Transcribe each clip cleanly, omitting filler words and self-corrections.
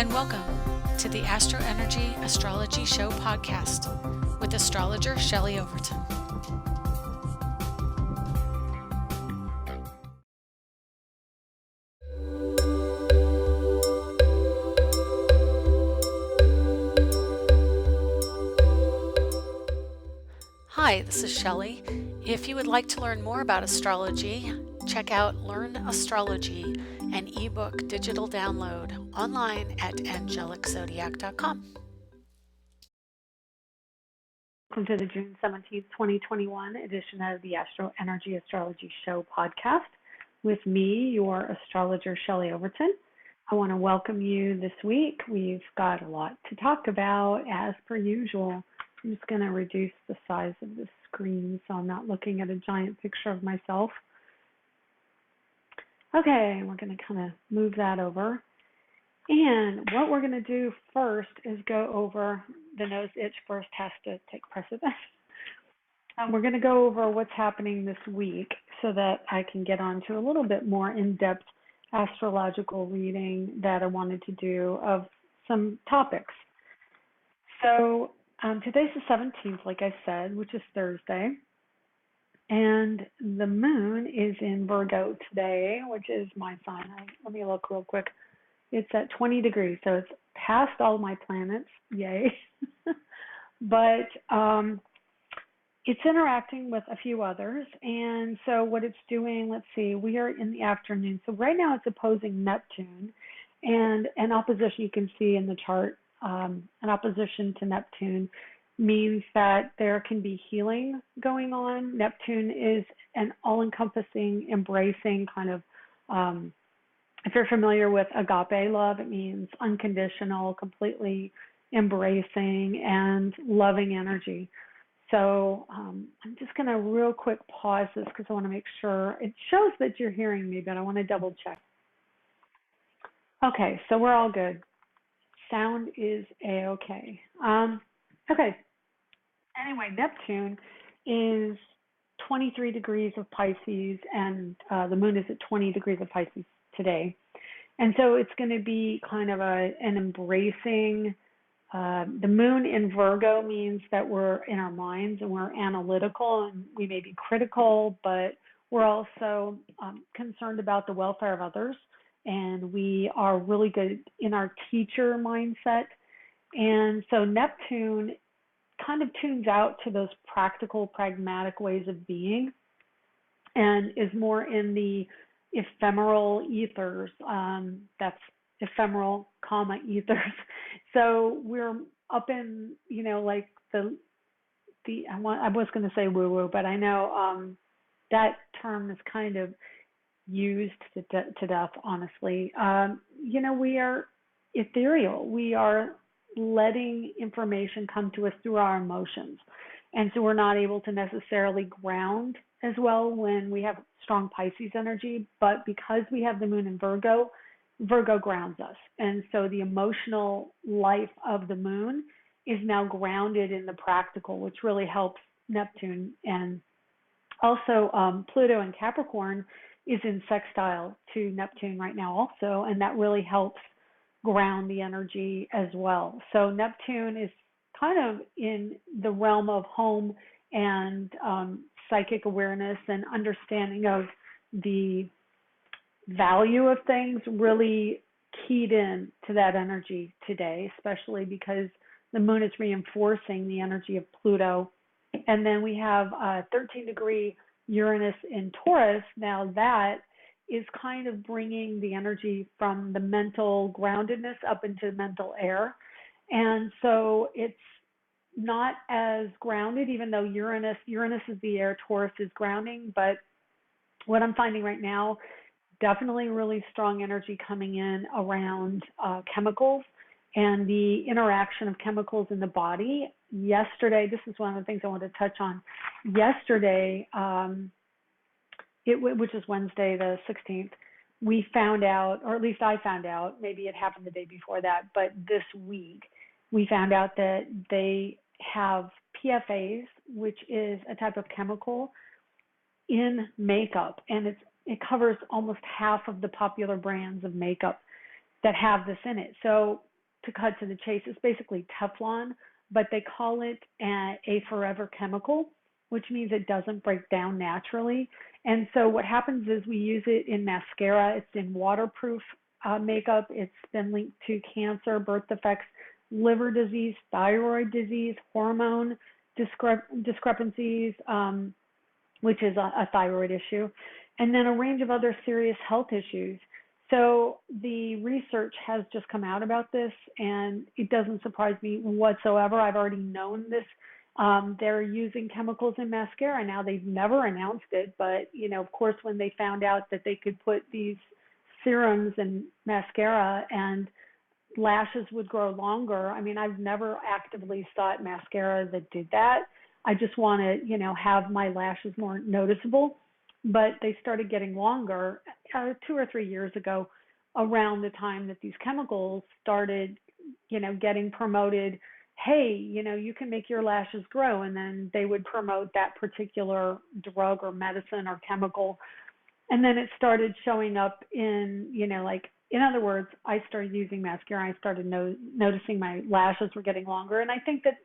and welcome to the AstroEnergyAstrology Show podcast with Astrologer Shelley Overton. Hi, this is Shelley. If you would like to learn more about astrology, check out Learn Astrology, an ebook digital download online at angeliczodiac.com. Welcome to the June 17th, 2021 edition of the AstroEnergyAstrology Show podcast with me, your astrologer, Shelley Overton. I want to welcome you this week. We've got a lot to talk about, as per usual. I'm just going to reduce the size of the screen so I'm not looking at a giant picture of myself. Okay, we're going to kind of move that over. And what we're going to do first is go over the nose itch first has to take precedence. We're going to go over what's happening this week so that I can get on to a little bit more in-depth astrological reading that I wanted to do of some topics. So today's the 17th, like I said, which is Thursday. And the moon is in Virgo today, which is my sign. Let me look real quick. It's at 20 degrees, so it's past all my planets. Yay. But it's interacting with a few others. And so what it's doing, let's see, we are in the afternoon. So right now it's opposing Neptune. And an opposition you can see in the chart, an opposition to Neptune means that there can be healing going on. Neptune is an all-encompassing, embracing kind of, if you're familiar with agape love, it means unconditional, completely embracing and loving energy. So I'm just going to real quick pause this because I want to make sure. It shows that you're hearing me, but I want to double check. Okay, so we're all good. Sound is A-okay. Okay. Anyway, Neptune is 23 degrees of Pisces, and the moon is at 20 degrees of Pisces today. And so it's going to be kind of an embracing. The moon in Virgo means that we're in our minds and we're analytical and we may be critical, but we're also concerned about the welfare of others. And we are really good in our teacher mindset. And so Neptune kind of tunes out to those practical, pragmatic ways of being and is more in the ephemeral ethers. That's ephemeral, ethers. So we're up in, like I was going to say woo-woo, but I know that term is kind of used to death, honestly. We are ethereal. We are letting information come to us through our emotions. And so we're not able to necessarily ground as well when we have strong Pisces energy, but because we have the moon in Virgo, Virgo grounds us. And so the emotional life of the moon is now grounded in the practical, which really helps Neptune. And also Pluto in Capricorn is in sextile to Neptune right now also, and that really helps ground the energy as well. So Neptune is kind of in the realm of home and psychic awareness and understanding of the value of things, really keyed in to that energy today, especially because the moon is reinforcing the energy of Pluto. And then we have 13-degree Uranus in Taurus. Now that is kind of bringing the energy from the mental groundedness up into mental air. And so it's not as grounded, even though Uranus is the air, Taurus is grounding. But what I'm finding right now, definitely really strong energy coming in around chemicals and the interaction of chemicals in the body. Yesterday, this is one of the things I want to touch on. Yesterday, which is Wednesday the 16th, we found out, or at least I found out, maybe it happened the day before that, but this week we found out that they have PFAs, which is a type of chemical in makeup, and it covers almost half of the popular brands of makeup that have this in it. So to cut to the chase, it's basically Teflon, but they call it a forever chemical, which means it doesn't break down naturally. And so what happens is we use it in mascara. It's in waterproof makeup. It's been linked to cancer, birth defects, liver disease, thyroid disease, hormone discrepancies, which is a thyroid issue, and then a range of other serious health issues. So the research has just come out about this, and it doesn't surprise me whatsoever. I've already known this. They're using chemicals in mascara now. They've never announced it, but of course, when they found out that they could put these serums in mascara and lashes would grow longer. I mean, I've never actively sought mascara that did that. I just want to, have my lashes more noticeable. But they started getting longer 2 or 3 years ago, around the time that these chemicals started, getting promoted. Hey, you can make your lashes grow, and then they would promote that particular drug or medicine or chemical. And then it started showing up in, in other words, I started using mascara. I started noticing my lashes were getting longer. And I think that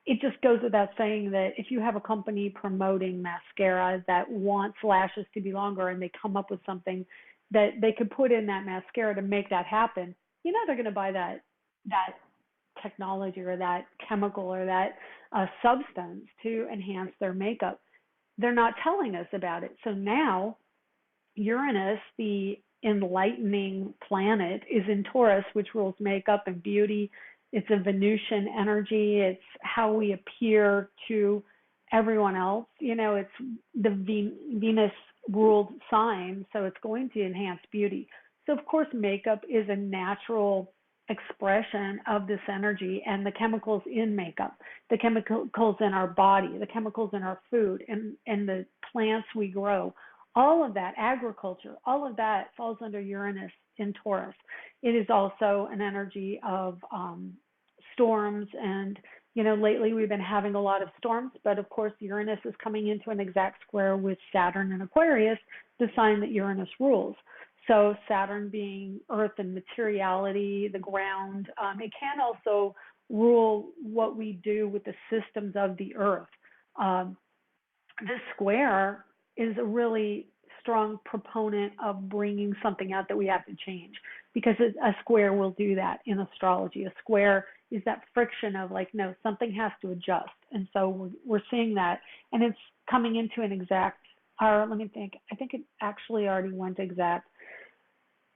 it just goes without saying that if you have a company promoting mascara that wants lashes to be longer, and they come up with something that they could put in that mascara to make that happen, they're going to buy that technology or that chemical or that substance to enhance their makeup. They're not telling us about it. So now Uranus, the enlightening planet, is in Taurus, which rules makeup and beauty. It's a Venusian energy. It's how we appear to everyone else. It's the Venus-ruled sign, so it's going to enhance beauty. So, of course, makeup is a natural expression of this energy, and the chemicals in makeup, the chemicals in our body, the chemicals in our food, and the plants we grow, all of that, agriculture, all of that falls under Uranus in Taurus. It is also an energy of storms, and lately we've been having a lot of storms, but of course Uranus is coming into an exact square with Saturn in Aquarius, the sign that Uranus rules. So Saturn being earth and materiality, the ground, it can also rule what we do with the systems of the earth. This square is a really strong proponent of bringing something out that we have to change, because a square will do that in astrology. A square is that friction of no, something has to adjust. And so we're seeing that, and it's coming into an exact, let me think, I think it actually already went exact.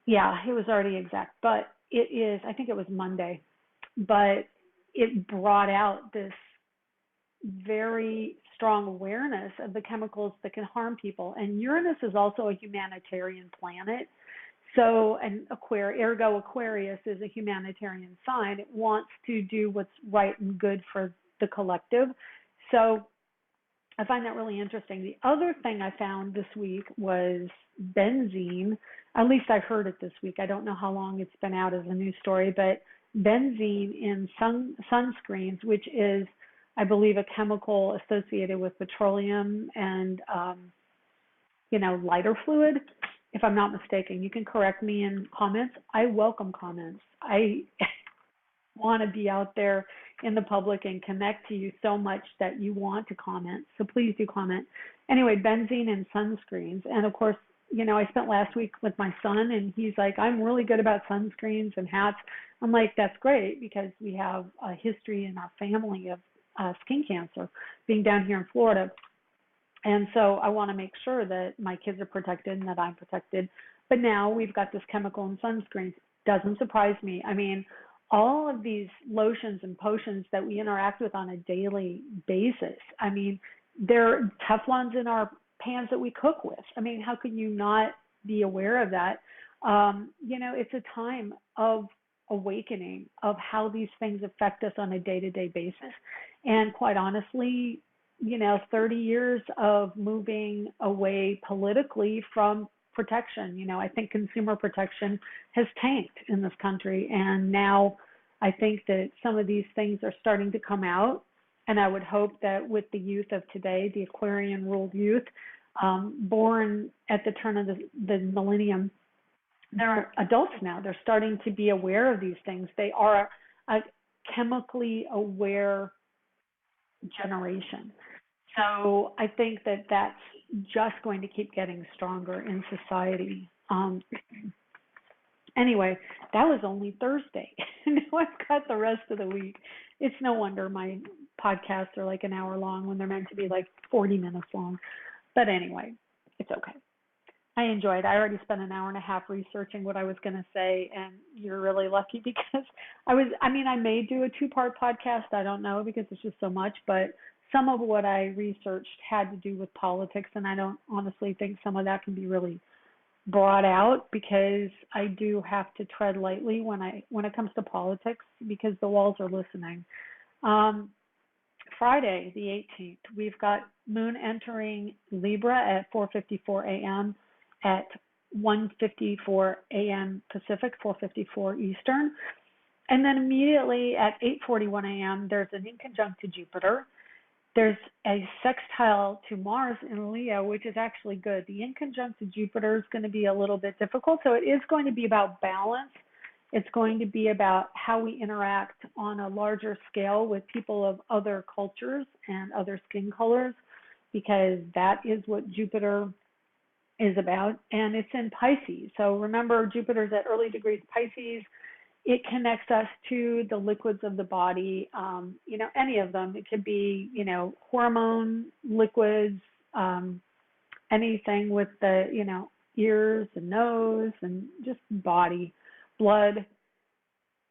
Yeah, it was already exact, but it is, I think it was Monday, but it brought out this very strong awareness of the chemicals that can harm people. And Uranus is also a humanitarian planet. So, and ergo Aquarius is a humanitarian sign. It wants to do what's right and good for the collective. So I find that really interesting. The other thing I found this week was benzene. At least I heard it this week. I don't know how long it's been out as a news story, but benzene in sunscreens, which is, I believe, a chemical associated with petroleum and, lighter fluid, if I'm not mistaken. You can correct me in comments. I welcome comments. I want to be out there in the public and connect to you so much that you want to comment. So please do comment. Anyway, benzene and sunscreens. And of course, I spent last week with my son, and he's like, I'm really good about sunscreens and hats. I'm like, that's great, because we have a history in our family of skin cancer, being down here in Florida. And so I want to make sure that my kids are protected and that I'm protected. But now we've got this chemical in sunscreens. Doesn't surprise me. I mean, all of these lotions and potions that we interact with on a daily basis, I mean, they're Teflons in our pans that we cook with. I mean, how could you not be aware of that? It's a time of awakening of how these things affect us on a day-to-day basis. And quite honestly, 30 years of moving away politically from protection. I think consumer protection has tanked in this country. And now I think that some of these things are starting to come out. And I would hope that with the youth of today, the Aquarian-ruled youth, born at the turn of the millennium, they're adults now. They're starting to be aware of these things. They are a chemically aware generation. So I think that that's just going to keep getting stronger in society. Anyway, that was only Thursday. Now I've got the rest of the week. It's no wonder my podcasts are like an hour long when they're meant to be like 40 minutes long. But anyway, it's okay. I enjoyed. I already spent an hour and a half researching what I was going to say, and you're really lucky because I may do a two-part podcast. I don't know because it's just so much, but some of what I researched had to do with politics, and I don't honestly think some of that can be really brought out because I do have to tread lightly when it comes to politics because the walls are listening. Friday, the 18th, we've got Moon entering Libra at 4:54 a.m. at 1:54 a.m. Pacific, 4:54 Eastern. And then immediately at 8:41 a.m., there's an inconjunct to Jupiter. There's a sextile to Mars in Leo, which is actually good. The inconjunct to Jupiter is going to be a little bit difficult, so it is going to be about balance. It's going to be about how we interact on a larger scale with people of other cultures and other skin colors, because that is what Jupiter is about, and it's in Pisces. So remember, Jupiter's at early degrees Pisces. It connects us to the liquids of the body, any of them. It could be, hormone liquids, anything with the, ears and nose and just body, blood.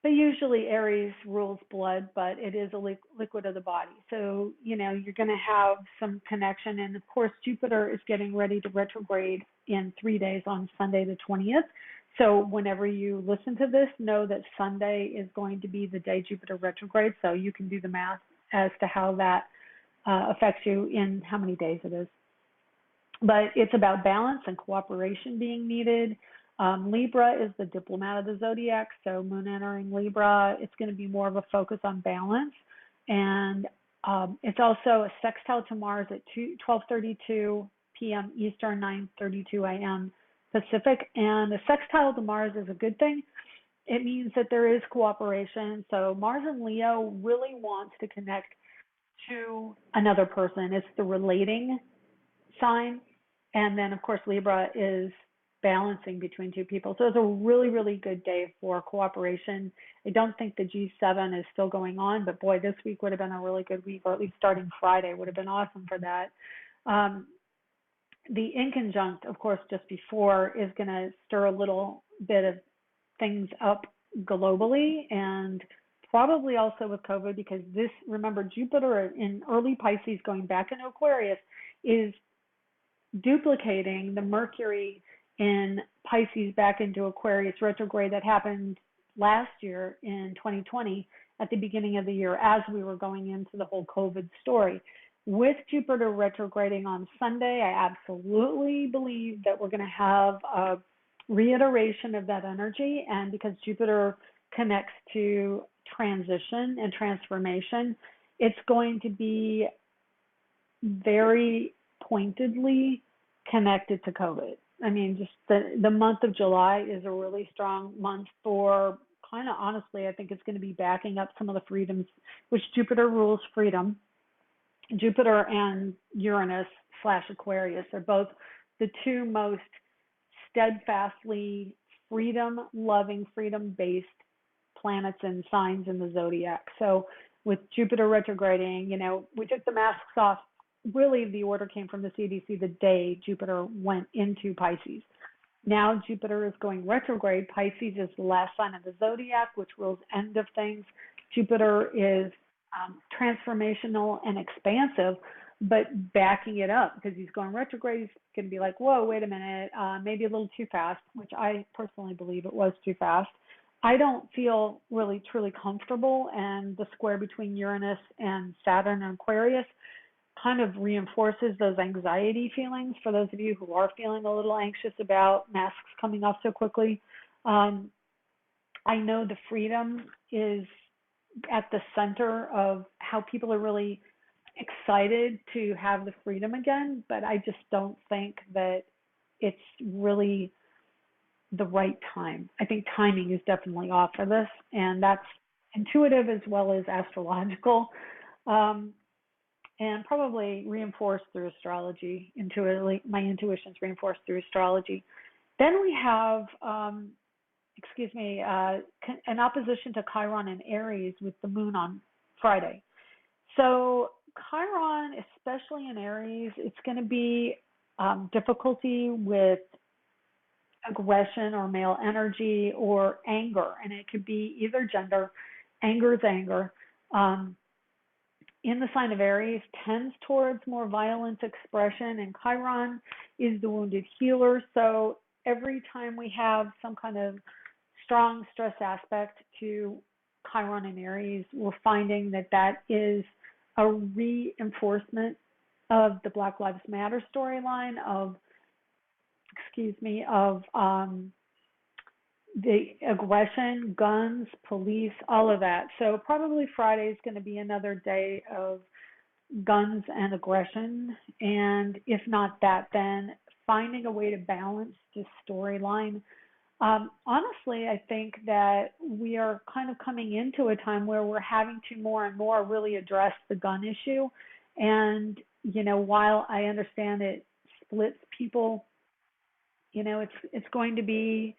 But usually Aries rules blood, but it is a liquid of the body. So, you're going to have some connection. And of course, Jupiter is getting ready to retrograde in 3 days on Sunday, the 20th. So whenever you listen to this, know that Sunday is going to be the day Jupiter retrograde. So you can do the math as to how that affects you in how many days it is. But it's about balance and cooperation being needed. Libra is the diplomat of the zodiac, so Moon entering Libra, it's going to be more of a focus on balance. And it's also a sextile to Mars at 12:32 p.m. Eastern, 9:32 a.m. Pacific. And the sextile to Mars is a good thing. It means that there is cooperation. So Mars in Leo really wants to connect to another person. It's the relating sign. And then, of course, Libra is balancing between two people. So it's a really, really good day for cooperation. I don't think the G7 is still going on, but boy, this week would have been a really good week, or at least starting Friday would have been awesome for that. The inconjunct, of course, just before is going to stir a little bit of things up globally, and probably also with COVID, because remember, Jupiter in early Pisces going back into Aquarius is duplicating the Mercury in Pisces back into Aquarius retrograde that happened last year in 2020 at the beginning of the year as we were going into the whole COVID story. With Jupiter retrograding on Sunday, I absolutely believe that we're going to have a reiteration of that energy. And because Jupiter connects to transition and transformation, it's going to be very pointedly connected to COVID. I mean, just the month of July is a really strong month for kind of, honestly, I think it's going to be backing up some of the freedoms, which Jupiter rules freedom. Jupiter and Uranus / Aquarius are both the two most steadfastly freedom-loving, freedom-based planets and signs in the zodiac. So with Jupiter retrograding, we took the masks off. Really, the order came from the CDC the day Jupiter went into Pisces. Now Jupiter is going retrograde. Pisces is the last sign of the zodiac, which rules end of things. Jupiter is transformational and expansive, but backing it up because he's going retrograde. He's going to be like, whoa, wait a minute, maybe a little too fast, which I personally believe it was too fast. I don't feel really truly comfortable, and the square between Uranus and Saturn and Aquarius kind of reinforces those anxiety feelings for those of you who are feeling a little anxious about masks coming off so quickly. I know the freedom is at the center of how people are really excited to have the freedom again, but I just don't think that it's really the right time. I think timing is definitely off for this, and that's intuitive as well as astrological, um, and probably reinforced through astrology. Intuitively, my intuition's reinforced through astrology. Then we have, an opposition to Chiron in Aries with the moon on Friday. So Chiron, especially in Aries, it's going to be difficulty with aggression or male energy or anger, and it could be either gender. Anger is anger. In the sign of Aries tends towards more violent expression, and Chiron is the wounded healer. So every time we have some kind of strong stress aspect to Chiron in Aries, we're finding that that is a reinforcement of the Black Lives Matter storyline, of the aggression, guns, police, all of that. So probably Friday is going to be another day of guns and aggression. And if not that, then finding a way to balance this storyline. Honestly, I think that we are kind of coming into a time where we're having to more and more really address the gun issue. And, while I understand it splits people, it's going to be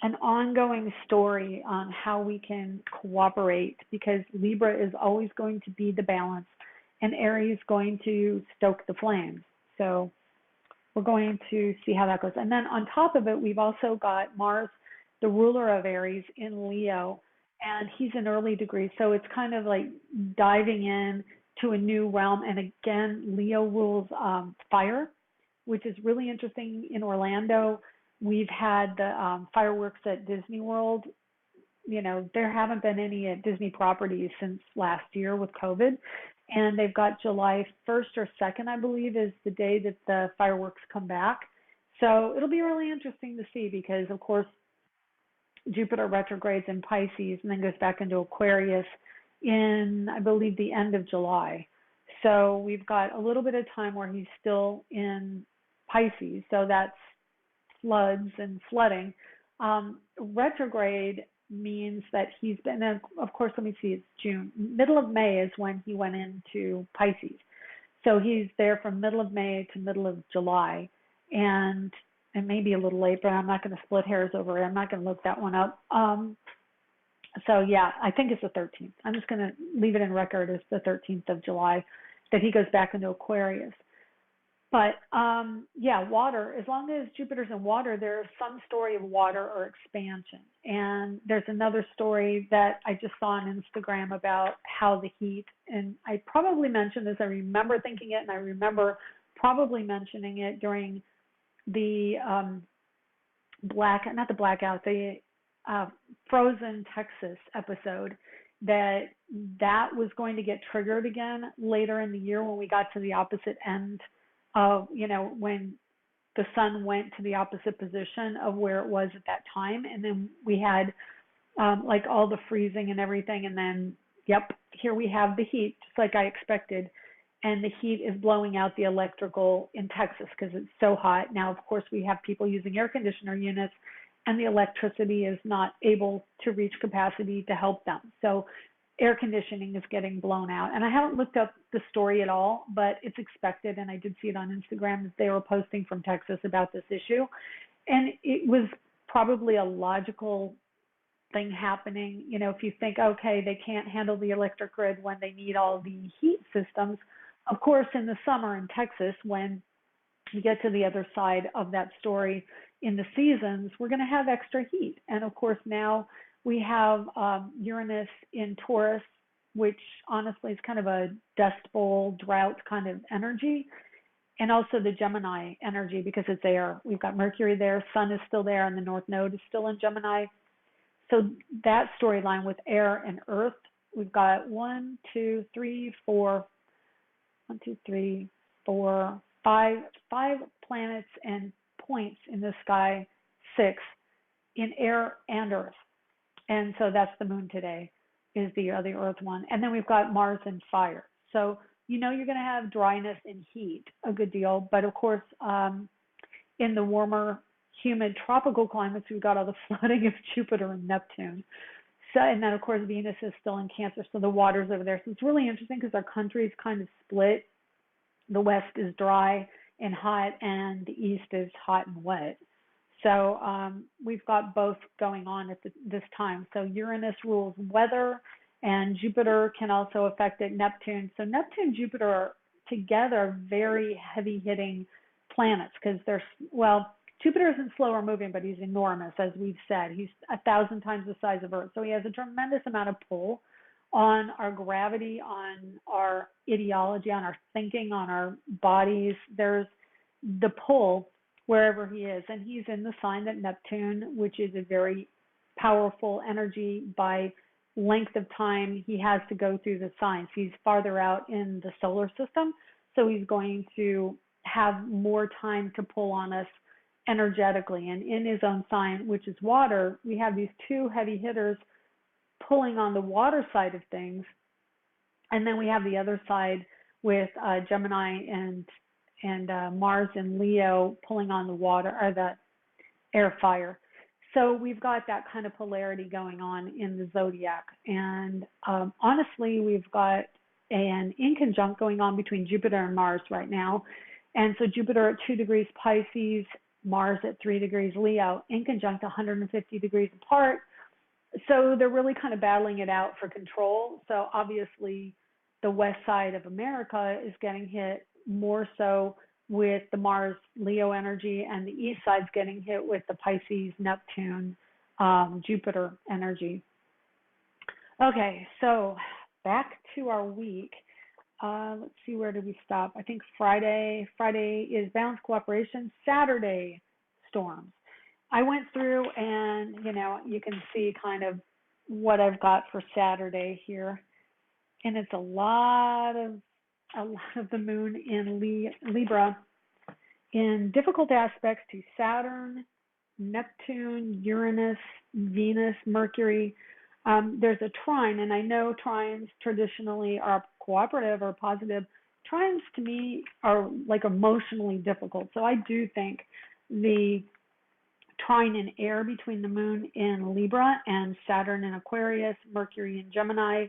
an ongoing story on how we can cooperate, because Libra is always going to be the balance and Aries going to stoke the flames. So we're going to see how that goes. And then on top of it, we've also got Mars, the ruler of Aries, in Leo, and he's in early degree. So it's kind of like diving in to a new realm. And again, Leo rules fire, which is really interesting. In Orlando, we've had the fireworks at Disney World. There haven't been any at Disney properties since last year with COVID. And they've got July 1st or 2nd, I believe, is the day that the fireworks come back. So it'll be really interesting to see, because, of course, Jupiter retrogrades in Pisces and then goes back into Aquarius in, I believe, the end of July. So we've got a little bit of time where he's still in Pisces. So that's floods and flooding. Retrograde means that he's been, of course, let me see, it's June. Middle of May is when he went into Pisces. So he's there from middle of May to middle of July. And maybe a little late, but I'm not going to split hairs over it. I'm not going to look that one up. So yeah, I think it's the 13th. I'm just going to leave it in record as the 13th of July that he goes back into Aquarius. But water, as long as Jupiter's in water, there's some story of water or expansion. And there's another story that I just saw on Instagram about how the heat, and I probably mentioned this, I remember thinking it, and I remember probably mentioning it during the Frozen Texas episode, that was going to get triggered again later in the year when we got to the opposite end of, when the sun went to the opposite position of where it was at that time. And then we had like all the freezing and everything. And then, here we have the heat, just like I expected. And the heat is blowing out the electrical in Texas because it's so hot. Now, of course, we have people using air conditioner units, and the electricity is not able to reach capacity to help them. So air conditioning is getting blown out. And I haven't looked up the story at all, but it's expected. And I did see it on Instagram that they were posting from Texas about this issue. And it was probably a logical thing happening. If you think, okay, they can't handle the electric grid when they need all the heat systems. Of course, in the summer in Texas, when you get to the other side of that story in the seasons, we're going to have extra heat. And of course, now we have Uranus in Taurus, which honestly is kind of a dust bowl drought kind of energy. And also the Gemini energy, because it's air. We've got Mercury there, Sun is still there, and the North Node is still in Gemini. So that storyline with air and earth, we've got 5 planets and points in the sky, 6 in air and earth. And so that's the moon today, is the other earth one. And then we've got Mars and fire. So you're going to have dryness and heat a good deal. But of course, in the warmer, humid tropical climates, we've got all the flooding of Jupiter and Neptune. So, and then of course Venus is still in Cancer, so the water's over there. So it's really interesting because our country is kind of split. The West is dry and hot, and the East is hot and wet. So we've got both going on at this time. So Uranus rules weather, and Jupiter can also affect it. Neptune. So Neptune and Jupiter are together very heavy-hitting planets because they're, well, Jupiter isn't slower moving, but he's enormous, as we've said. He's 1,000 times the size of Earth. So he has a tremendous amount of pull on our gravity, on our ideology, on our thinking, on our bodies. There's the pull wherever he is. And he's in the sign that Neptune, which is a very powerful energy by length of time he has to go through the signs. He's farther out in the solar system, so he's going to have more time to pull on us energetically. And in his own sign, which is water, we have these two heavy hitters pulling on the water side of things. And then we have the other side with Gemini and Mars and Leo pulling on the water, or the air fire. So we've got that kind of polarity going on in the zodiac. And honestly, we've got an inconjunct going on between Jupiter and Mars right now. And so Jupiter at 2 degrees Pisces, Mars at 3 degrees Leo, inconjunct 150 degrees apart. So they're really kind of battling it out for control. So obviously the west side of America is getting hit more so with the Mars Leo energy, and the east side's getting hit with the Pisces Neptune Jupiter energy. Okay, so back to our week. Let's see, where did we stop? I think Friday is balance cooperation. Saturday, storms. I went through, and you can see kind of what I've got for Saturday here, and it's a lot of the moon in Libra in difficult aspects to Saturn, Neptune, Uranus, Venus, Mercury. There's a trine, and I know trines traditionally are cooperative or positive. Trines to me are like emotionally difficult. So I do think the trine in air between the moon in Libra and Saturn in Aquarius, Mercury in Gemini,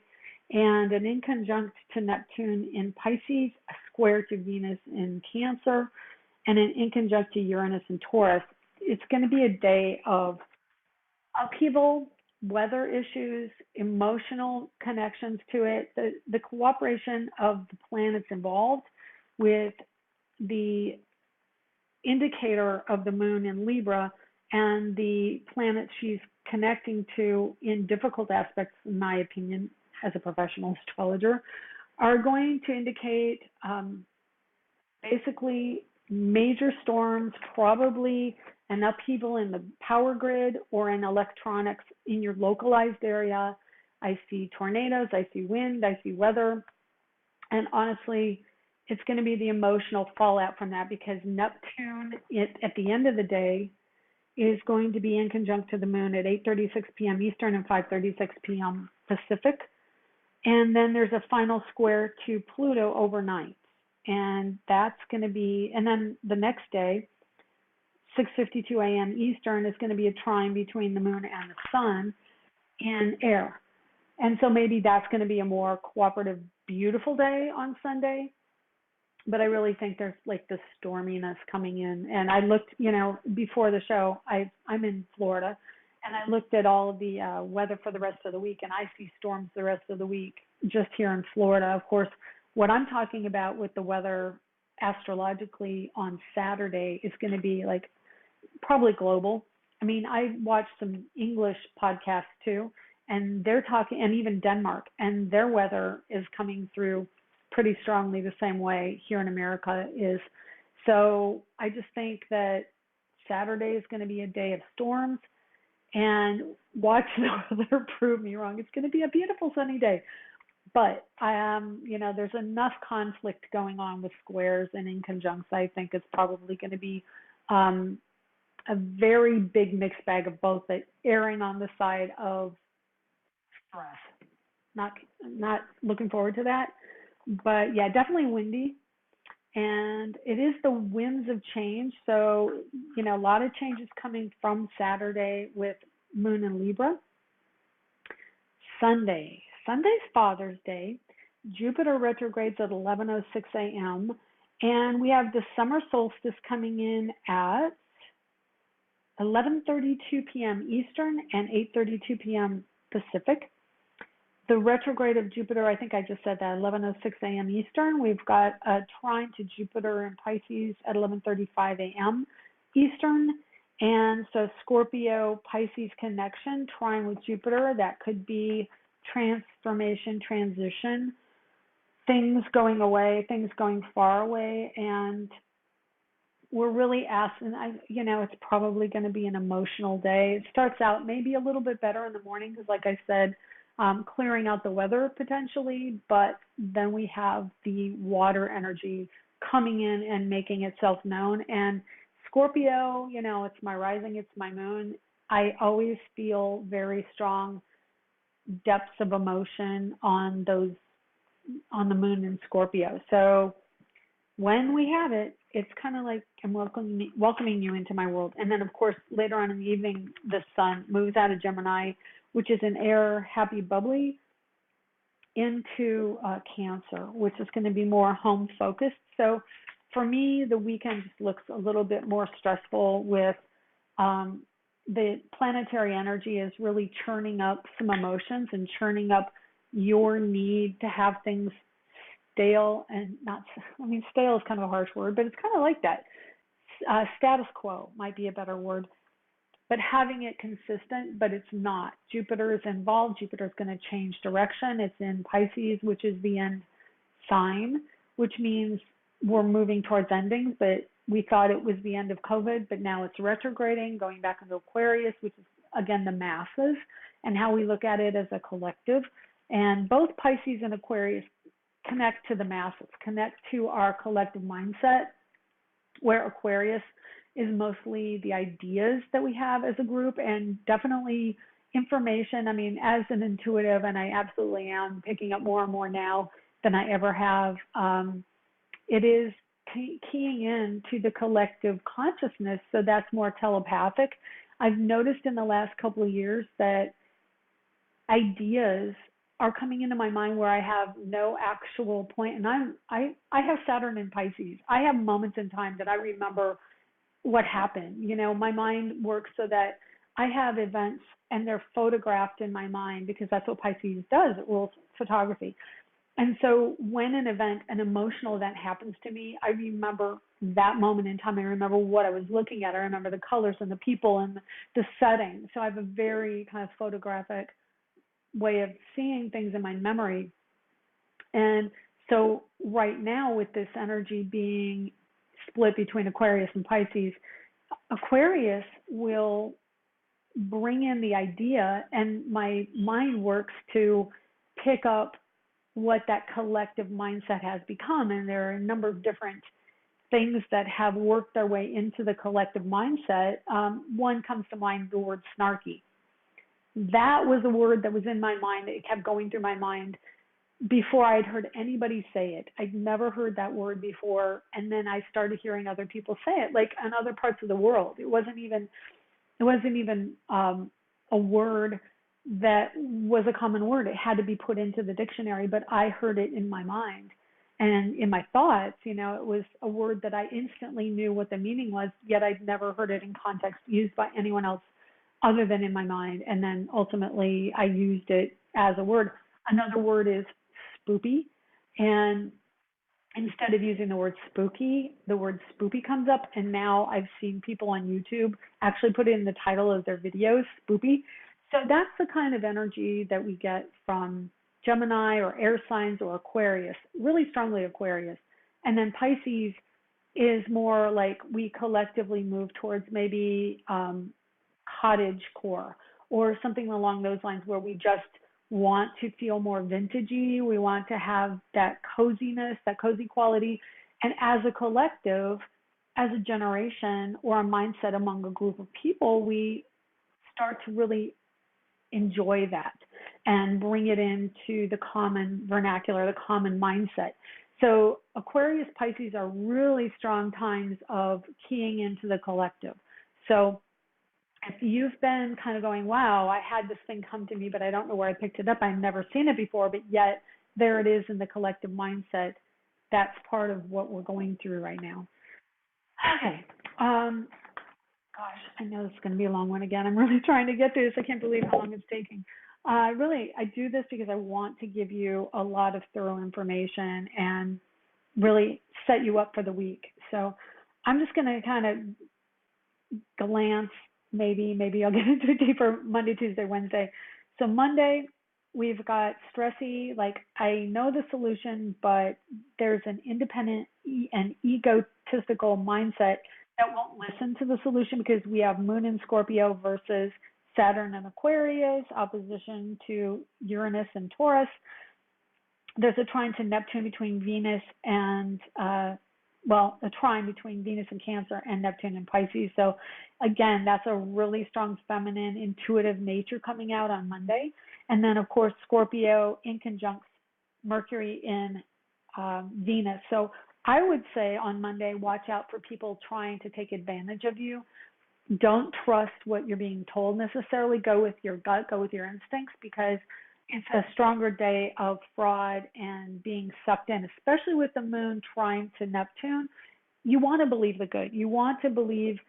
and an inconjunct to Neptune in Pisces, a square to Venus in Cancer, and an inconjunct to Uranus in Taurus. It's going to be a day of upheaval, weather issues, emotional connections to it, the cooperation of the planets involved with the indicator of the moon in Libra and the planets she's connecting to in difficult aspects, in my opinion, as a professional astrologer, are going to indicate basically major storms, probably an upheaval in the power grid or in electronics in your localized area. I see tornadoes, I see wind, I see weather. And honestly, it's going to be the emotional fallout from that, because Neptune, at the end of the day, is going to be in conjunct to the moon at 8:36 p.m. Eastern and 5:36 p.m. Pacific. And then there's a final square to Pluto overnight. And that's going to be, and then the next day, 6:52 a.m. Eastern, is going to be a trine between the moon and the sun in air. And so maybe that's going to be a more cooperative, beautiful day on Sunday. But I really think there's like this storminess coming in. And I looked, before the show, I'm in Florida, and I looked at all of the weather for the rest of the week, and I see storms the rest of the week just here in Florida. Of course, what I'm talking about with the weather astrologically on Saturday is going to be like probably global. I mean, I watched some English podcasts too, and they're talking, and even Denmark, and their weather is coming through pretty strongly the same way here in America is. So I just think that Saturday is going to be a day of storms, and watch the weather prove me wrong. It's going to be a beautiful sunny day. But there's enough conflict going on with squares and inconjuncts. I think it's probably going to be a very big mixed bag of both, that erring on the side of stress. Not looking forward to that. But yeah, definitely windy. And it is the winds of change. So, a lot of changes coming from Saturday with moon in Libra. Sunday. Sunday's Father's Day. Jupiter retrogrades at 11:06 a.m. and we have the summer solstice coming in at 11:32 p.m. Eastern and 8:32 p.m. Pacific. The retrograde of Jupiter, I think I just said that, 11:06 a.m. Eastern. We've got a trine to Jupiter in Pisces at 11:35 a.m. Eastern. And so Scorpio Pisces connection, trine with Jupiter, that could be transformation, transition, things going away, things going far away, and we're really asking, it's probably going to be an emotional day. It starts out maybe a little bit better in the morning because, like I said, clearing out the weather potentially, but then we have the water energy coming in and making itself known. And Scorpio, it's my rising, it's my moon. I always feel very strong depths of emotion on the moon in Scorpio. So when we have it, it's kind of like I'm welcoming you into my world. And then, of course, later on in the evening, the sun moves out of Gemini, which is an air, happy, bubbly, into Cancer, which is going to be more home focused. So for me, the weekend just looks a little bit more stressful with the planetary energy is really churning up some emotions and churning up your need to have things stale and stale is kind of a harsh word, but it's kind of like that. Status quo might be a better word, but having it consistent, but it's not. Jupiter is involved. Jupiter is going to change direction. It's in Pisces, which is the end sign, which means we're moving towards endings, but we thought it was the end of COVID, but now it's retrograding, going back into Aquarius, which is, again, the masses and how we look at it as a collective. And both Pisces and Aquarius connect to the masses, connect to our collective mindset, where Aquarius is mostly the ideas that we have as a group and definitely information. As an intuitive, and I absolutely am picking up more and more now than I ever have, it is keying in to the collective consciousness, so that's more telepathic. I've noticed in the last couple of years that ideas are coming into my mind where I have no actual point, and I have Saturn in Pisces. I have moments in time that I remember what happened. My mind works so that I have events and they're photographed in my mind because that's what Pisces does. It rules photography. And so when an emotional event happens to me, I remember that moment in time. I remember what I was looking at. I remember the colors and the people and the setting. So I have a very kind of photographic way of seeing things in my memory. And so right now, with this energy being split between Aquarius and Pisces, Aquarius will bring in the idea, and my mind works to pick up what that collective mindset has become. And there are a number of different things that have worked their way into the collective mindset. One comes to mind, the word snarky. That was a word that was in my mind. It kept going through my mind before I'd heard anybody say it. I'd never heard that word before. And then I started hearing other people say it, like in other parts of the world. It wasn't even a word that was a common word. It had to be put into the dictionary, but I heard it in my mind and in my thoughts. It was a word that I instantly knew what the meaning was, yet I'd never heard it in context used by anyone else other than in my mind. And then ultimately I used it as a word. Another word is spoopy. And instead of using the word spooky, the word spoopy comes up. And now I've seen people on YouTube actually put it in the title of their videos, spoopy. So that's the kind of energy that we get from Gemini or air signs or Aquarius, really strongly Aquarius. And then Pisces is more like we collectively move towards maybe cottage core or something along those lines, where we just want to feel more vintagey. We want to have that coziness, that cozy quality. And as a collective, as a generation or a mindset among a group of people, we start to really enjoy that and bring it into the common vernacular, the common mindset. So Aquarius, Pisces are really strong times of keying into the collective. So if you've been kind of going, wow, I had this thing come to me, but I don't know where I picked it up. I've never seen it before, but yet there it is in the collective mindset. That's part of what we're going through right now. Okay. Gosh, I know this is going to be a long one again. I'm really trying to get through this. I can't believe how long it's taking. I do this because I want to give you a lot of thorough information and really set you up for the week. So I'm just going to kind of glance, maybe I'll get into it deeper Monday, Tuesday, Wednesday. So Monday, we've got stressy, like I know the solution, but there's an independent and egotistical mindset that won't listen to the solution because we have Moon in Scorpio versus Saturn and Aquarius, opposition to Uranus and Taurus. There's a trine to Neptune between Venus and, a trine between Venus and Cancer and Neptune and Pisces. So again, that's a really strong feminine, intuitive nature coming out on Monday. And then, of course, Scorpio in conjunct Mercury in Venus. So I would say on Monday, watch out for people trying to take advantage of you. Don't trust what you're being told necessarily. Go with your gut, go with your instincts, because it's a stronger day of fraud and being sucked in, especially with the moon trine to Neptune. You want to believe the good. You want to believe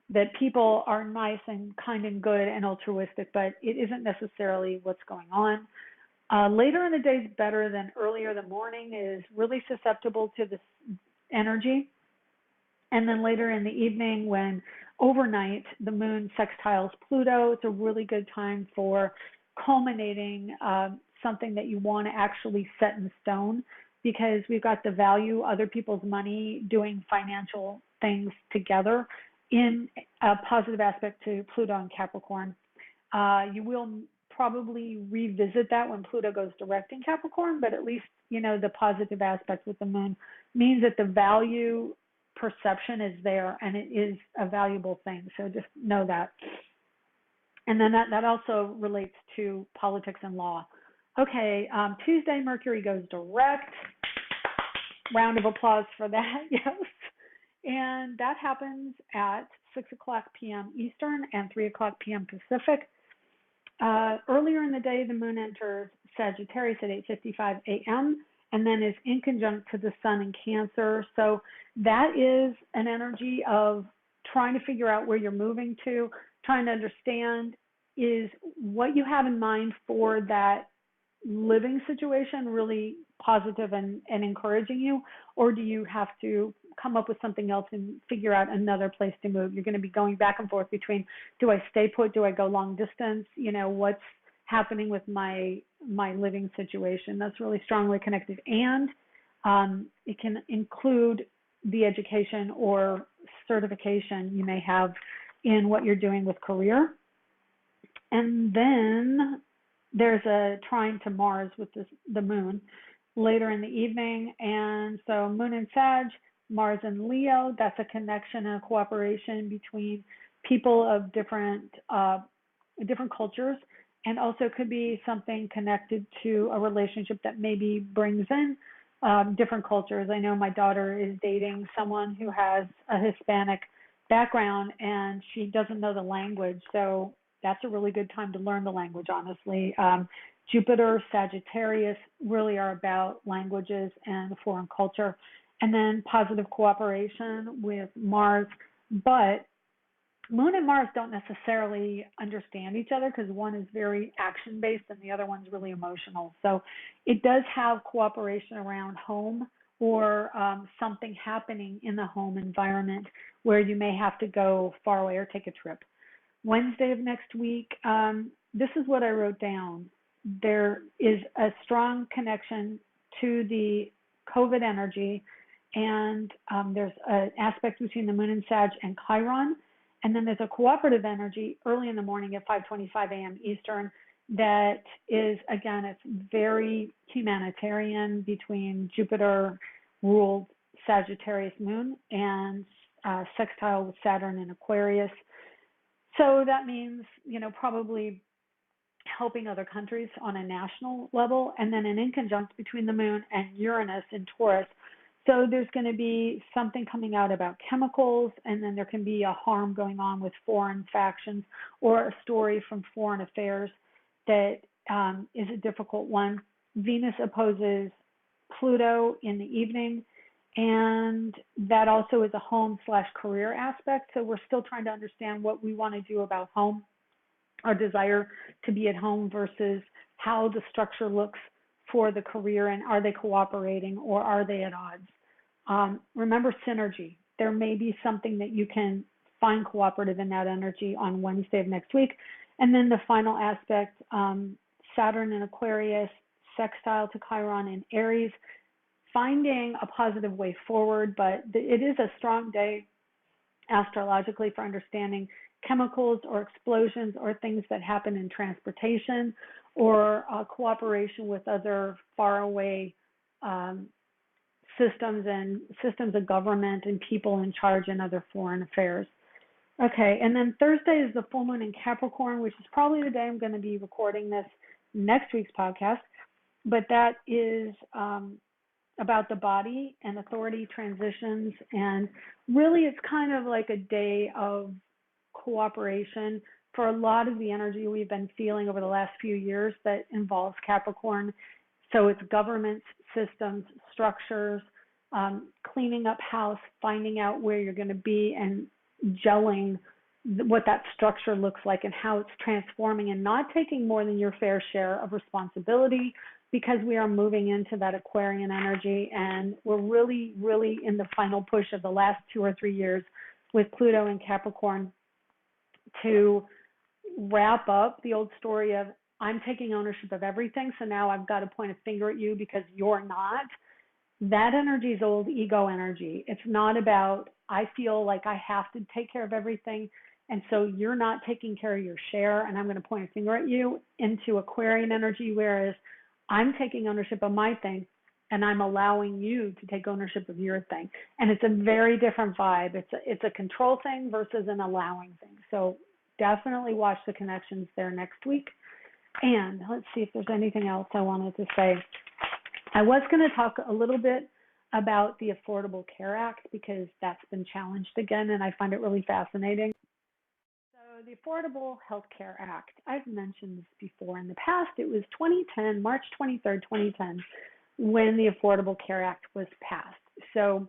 that people are nice and kind and good and altruistic, but it isn't necessarily what's going on. Later in the day is better than earlier. The morning is really susceptible to this energy. And then later in the evening, when overnight the moon sextiles Pluto, it's a really good time for culminating something that you want to actually set in stone, because we've got the value other people's money, doing financial things together in a positive aspect to Pluto and Capricorn. You will probably revisit that when Pluto goes direct in Capricorn, but at least, the positive aspect with the moon means that the value perception is there and it is a valuable thing. So just know that. And then that also relates to politics and law. Okay, Tuesday, Mercury goes direct. Round of applause for that, yes. And that happens at 6 o'clock p.m. Eastern and 3 o'clock p.m. Pacific. Earlier in the day, the moon enters Sagittarius at 8:55 a.m. and then is in conjunct to the sun in Cancer. So that is an energy of trying to figure out where you're moving to, trying to understand, is what you have in mind for that living situation really positive and encouraging you, or do you have to come up with something else and figure out another place to move? You're going to be going back and forth between, do I stay put, do I go long distance, what's happening with my living situation. That's really strongly connected. And it can include the education or certification you may have in what you're doing with career. And then there's a trine to Mars with the moon later in the evening. And so moon in Sag, Mars in Leo, that's a connection and a cooperation between people of different cultures, and also could be something connected to a relationship that maybe brings in different cultures. I know my daughter is dating someone who has a Hispanic background and she doesn't know the language, so that's a really good time to learn the language, honestly. Jupiter, Sagittarius really are about languages and foreign culture. And then positive cooperation with Mars. But Moon and Mars don't necessarily understand each other because one is very action-based and the other one's really emotional. So it does have cooperation around home or something happening in the home environment where you may have to go far away or take a trip. Wednesday of next week, this is what I wrote down. There is a strong connection to the COVID energy, and there's an aspect between the moon and Sag and Chiron. And then there's a cooperative energy early in the morning at 5:25 a.m. Eastern that is, again, it's very humanitarian between Jupiter-ruled Sagittarius moon and sextile with Saturn in Aquarius. So that means, probably helping other countries on a national level, and then an inconjunct between the moon and Uranus in Taurus. So there's going to be something coming out about chemicals, and then there can be a harm going on with foreign factions or a story from foreign affairs that is a difficult one. Venus opposes Pluto in the evening, and that also is a home/career aspect. So we're still trying to understand what we want to do about home, our desire to be at home versus how the structure looks for the career, and are they cooperating or are they at odds? Remember synergy. There may be something that you can find cooperative in that energy on Wednesday of next week. And then the final aspect, Saturn in Aquarius, sextile to Chiron in Aries, finding a positive way forward, but it is a strong day astrologically for understanding chemicals or explosions or things that happen in transportation, or cooperation with other faraway systems of government and people in charge in other foreign affairs. Okay, and then Thursday is the full moon in Capricorn, which is probably the day I'm going to be recording this next week's podcast, but that is about the body and authority transitions, and really it's kind of like a day of cooperation for a lot of the energy we've been feeling over the last few years that involves Capricorn. So it's governments, systems, structures, cleaning up house, finding out where you're going to be, and gelling what that structure looks like and how it's transforming, and not taking more than your fair share of responsibility, because we are moving into that Aquarian energy, and we're really, really in the final push of the last 2 or 3 years with Pluto and Capricorn to wrap up the old story of I'm taking ownership of everything, so now I've got to point a finger at you because you're not. That energy is old ego energy. It's not about I feel like I have to take care of everything, and so you're not taking care of your share, and I'm going to point a finger at you, into Aquarian energy, whereas I'm taking ownership of my thing, and I'm allowing you to take ownership of your thing. And it's a very different vibe. It's a control thing versus an allowing thing. So definitely watch the connections there next week. And let's see if there's anything else I wanted to say. I was going to talk a little bit about the Affordable Care Act, because that's been challenged again, and I find it really fascinating. So the Affordable Health Care Act, I've mentioned this before in the past. It was 2010, March 23rd, 2010, when the Affordable Care Act was passed. So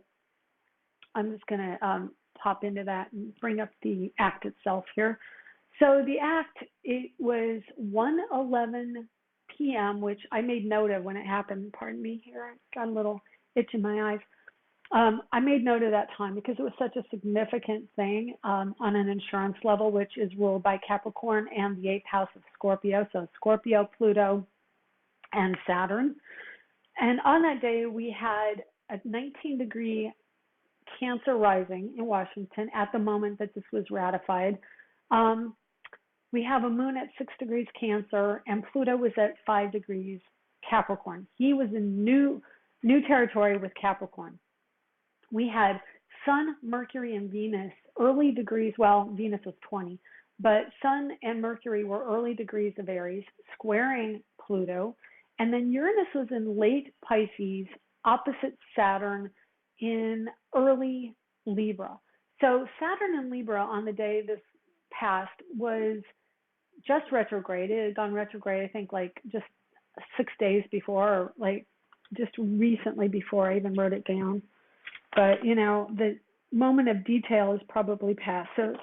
I'm just going to hop into that and bring up the act itself here. So the act, it was 1:11 p.m., which I made note of when it happened. Pardon me here, I got a little itch in my eyes. I made note of that time because it was such a significant thing on an insurance level, which is ruled by Capricorn and the 8th house of Scorpio. So Scorpio, Pluto, and Saturn. And on that day, we had a 19-degree Cancer rising in Washington at the moment that this was ratified. We have a moon at 6 degrees Cancer, and Pluto was at 5 degrees Capricorn. He was in new territory with Capricorn. We had Sun, Mercury, and Venus early degrees. Well, Venus was 20, but Sun and Mercury were early degrees of Aries, squaring Pluto. And then Uranus was in late Pisces, opposite Saturn in early Libra. So Saturn in Libra on the day this passed was just retrograde. It had gone retrograde, I think, like just 6 days before, or like just recently before. I even wrote it down. But, you know, the moment of detail is probably past. So,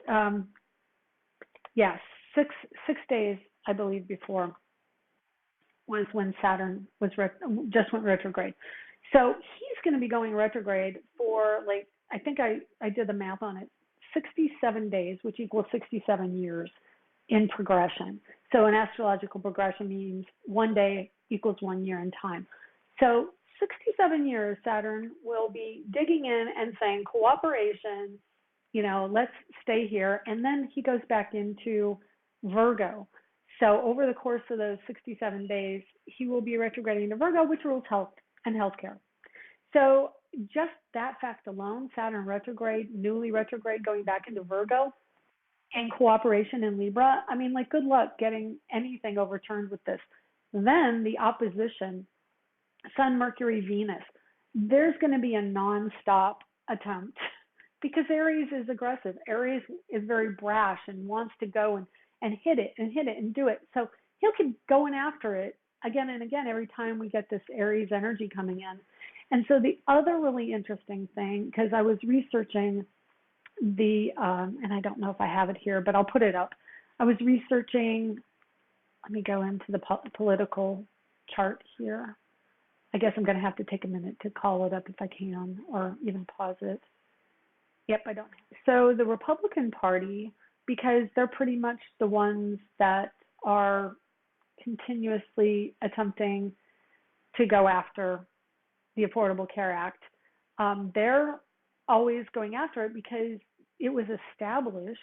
yes, six days, I believe, before was when Saturn was just went retrograde. So he's going to be going retrograde for, like, I think I did the math on it, 67 days, which equals 67 years in progression. So an astrological progression means 1 day equals 1 year in time. So 67 years, Saturn will be digging in and saying cooperation, you know, let's stay here. And then he goes back into Virgo. So over the course of those 67 days, he will be retrograding to Virgo, which rules health and healthcare. So just that fact alone, Saturn retrograde, newly retrograde, going back into Virgo, and cooperation in Libra, I mean, like, good luck getting anything overturned with this. Then the opposition, Sun, Mercury, Venus. there's going to be a nonstop attempt because Aries is aggressive. Aries is very brash and wants to go and hit it and hit it and do it. So he'll keep going after it again and again every time we get this Aries energy coming in. And so the other really interesting thing, because I was researching and I don't know if I have it here, but I'll put it up. I was researching, let me go into the political chart here. I guess I'm going to have to take a minute to call it up if I can, or even pause it. Yep, I don't. So the Republican Party, because they're pretty much the ones that are continuously attempting to go after the Affordable Care Act, they're always going after it because it was established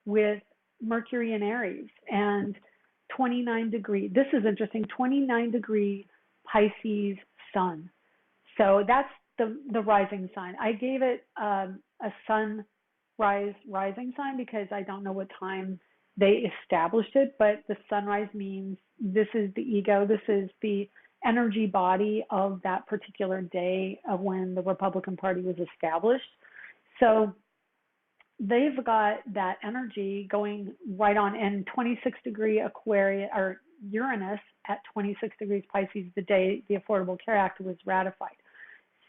with Mercury in Aries and 29 degree. This is interesting, 29 degree Pisces sun. So that's the rising sign. I gave it a rising sign because I don't know what time they established it, but the sunrise means this is the ego, this is the energy body of that particular day of when the Republican Party was established. So they've got that energy going right on, and 26 degree Aquarius or Uranus at 26 degrees Pisces the day the Affordable Care Act was ratified.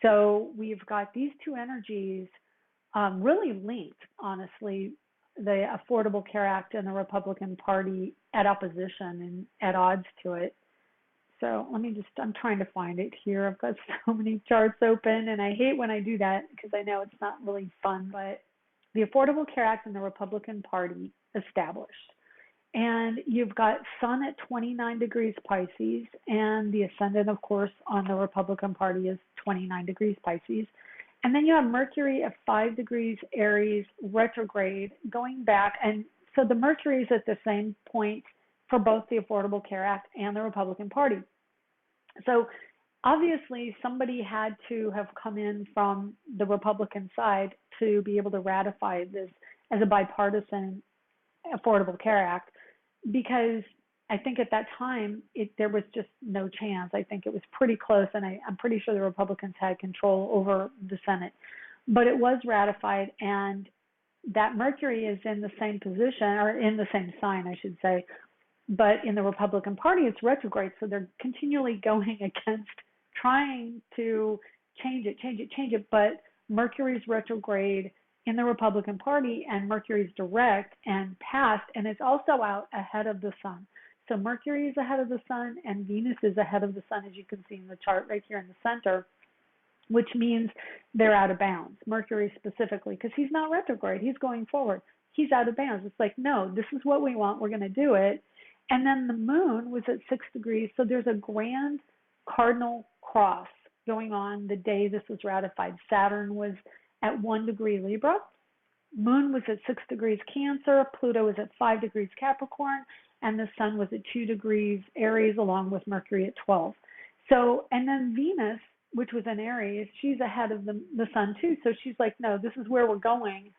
So we've got these two energies really linked, honestly, the Affordable Care Act and the Republican Party at opposition and at odds to it. So I'm trying to find it here. I've got so many charts open, and I hate when I do that because I know it's not really fun, but the Affordable Care Act and the Republican Party established. And you've got Sun at 29 degrees Pisces, and the ascendant, of course, on the Republican Party is 29 degrees Pisces. And then you have Mercury at 5 degrees Aries retrograde going back. And so the Mercury is at the same point for both the Affordable Care Act and the Republican Party. So obviously somebody had to have come in from the Republican side to be able to ratify this as a bipartisan Affordable Care Act, because I think at that time there was just no chance. I think it was pretty close, and I'm pretty sure the Republicans had control over the Senate. But it was ratified, and that Mercury is in the same position, or in the same sign, I should say. But in the Republican Party, it's retrograde, so they're continually going against trying to change it. But Mercury's retrograde in the Republican Party, and Mercury's direct and past, and it's also out ahead of the sun. So Mercury is ahead of the sun, and Venus is ahead of the sun, as you can see in the chart right here in the center, which means they're out of bounds. Mercury specifically, because he's not retrograde, he's going forward. He's out of bounds. It's like, no, this is what we want, we're going to do it. And then the moon was at 6 degrees, so there's a grand cardinal cross going on the day this was ratified. Saturn was at 1 degree Libra, Moon was at 6 degrees Cancer, Pluto was at 5 degrees Capricorn, and the Sun was at 2 degrees Aries, along with Mercury at 12. So, and then Venus, which was in Aries, she's ahead of the Sun too. So she's like, no, this is where we're going.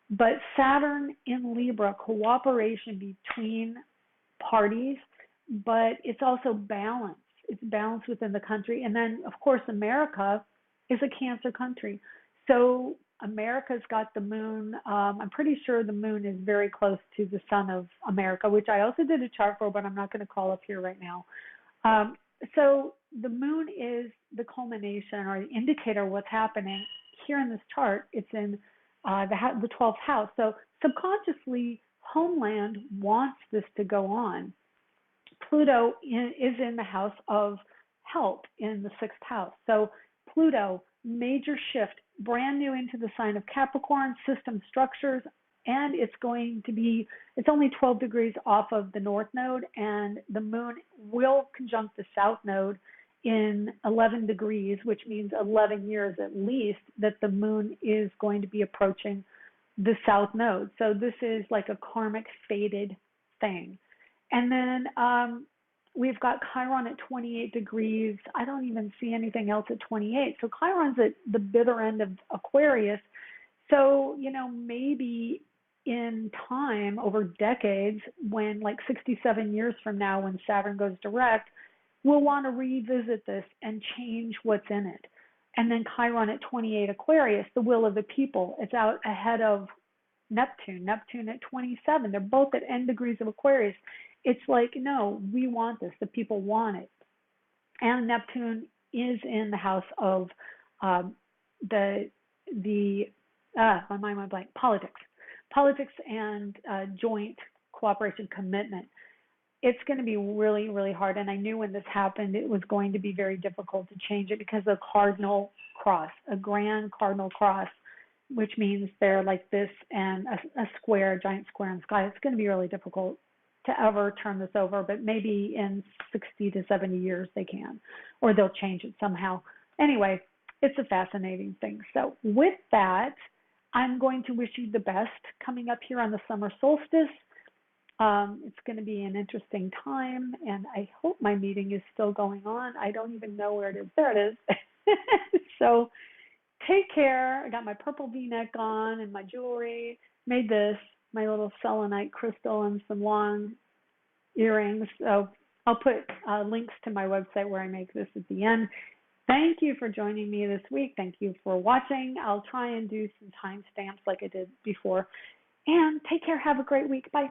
But Saturn in Libra, cooperation between parties, but it's also balance. It's balance within the country. And then, of course, America is a Cancer country. So America's got the moon. I'm pretty sure the moon is very close to the sun of America, which I also did a chart for, but I'm not going to call up here right now. So the moon is the culmination or the indicator of what's happening. Here in this chart, it's in the 12th house. So subconsciously, homeland wants this to go on. Pluto is in the house of help in the 6th house. So Pluto, major shift, brand new into the sign of Capricorn, system structures, and it's only 12 degrees off of the north node, and the moon will conjunct the south node in 11 degrees, which means 11 years at least that the moon is going to be approaching the south node. So this is like a karmic fated thing. And then we've got Chiron at 28 degrees. I don't even see anything else at 28. So Chiron's at the bitter end of Aquarius. So, maybe in time, over decades, when like 67 years from now, when Saturn goes direct, we'll want to revisit this and change what's in it. And then Chiron at 28 Aquarius, the will of the people. It's out ahead of Neptune at 27. They're both at N degrees of Aquarius. It's like, no, we want this. The people want it. And Neptune is in the house of my mind went blank, politics and joint cooperation, commitment. It's going to be really, really hard. And I knew when this happened, it was going to be very difficult to change it because of cardinal cross, a grand cardinal cross, which means they're like this and a square, a giant square in the sky. It's going to be really difficult to ever turn this over, but maybe in 60 to 70 years they can, or they'll change it somehow. Anyway, it's a fascinating thing. So with that, I'm going to wish you the best coming up here on the summer solstice. It's going to be an interesting time, and I hope my meeting is still going on. I don't even know where it is. There it is. So take care. I got my purple V-neck on and my jewelry. Made this, my little selenite crystal, and some long earrings. So I'll put links to my website where I make this at the end. Thank you for joining me this week. Thank you for watching. I'll try and do some timestamps like I did before. And take care. Have a great week. Bye.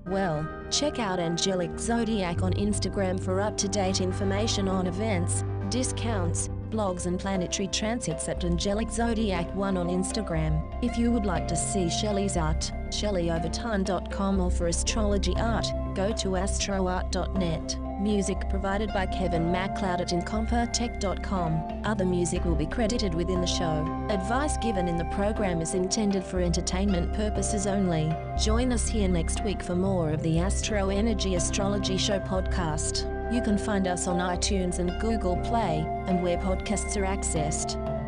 Well, check out Angelic Zodiac on Instagram for up-to-date information on events, discounts, blogs and planetary transits at Angelic Zodiac 1 on Instagram. If you would like to see Shelley's art, ShelleyOverton.com, or for astrology art, go to astroart.net. Music provided by Kevin MacLeod at incompetech.com. Other music will be credited within the show. Advice given in the program is intended for entertainment purposes only. Join us here next week for more of the Astro Energy Astrology Show podcast. You can find us on iTunes and Google Play, and where podcasts are accessed.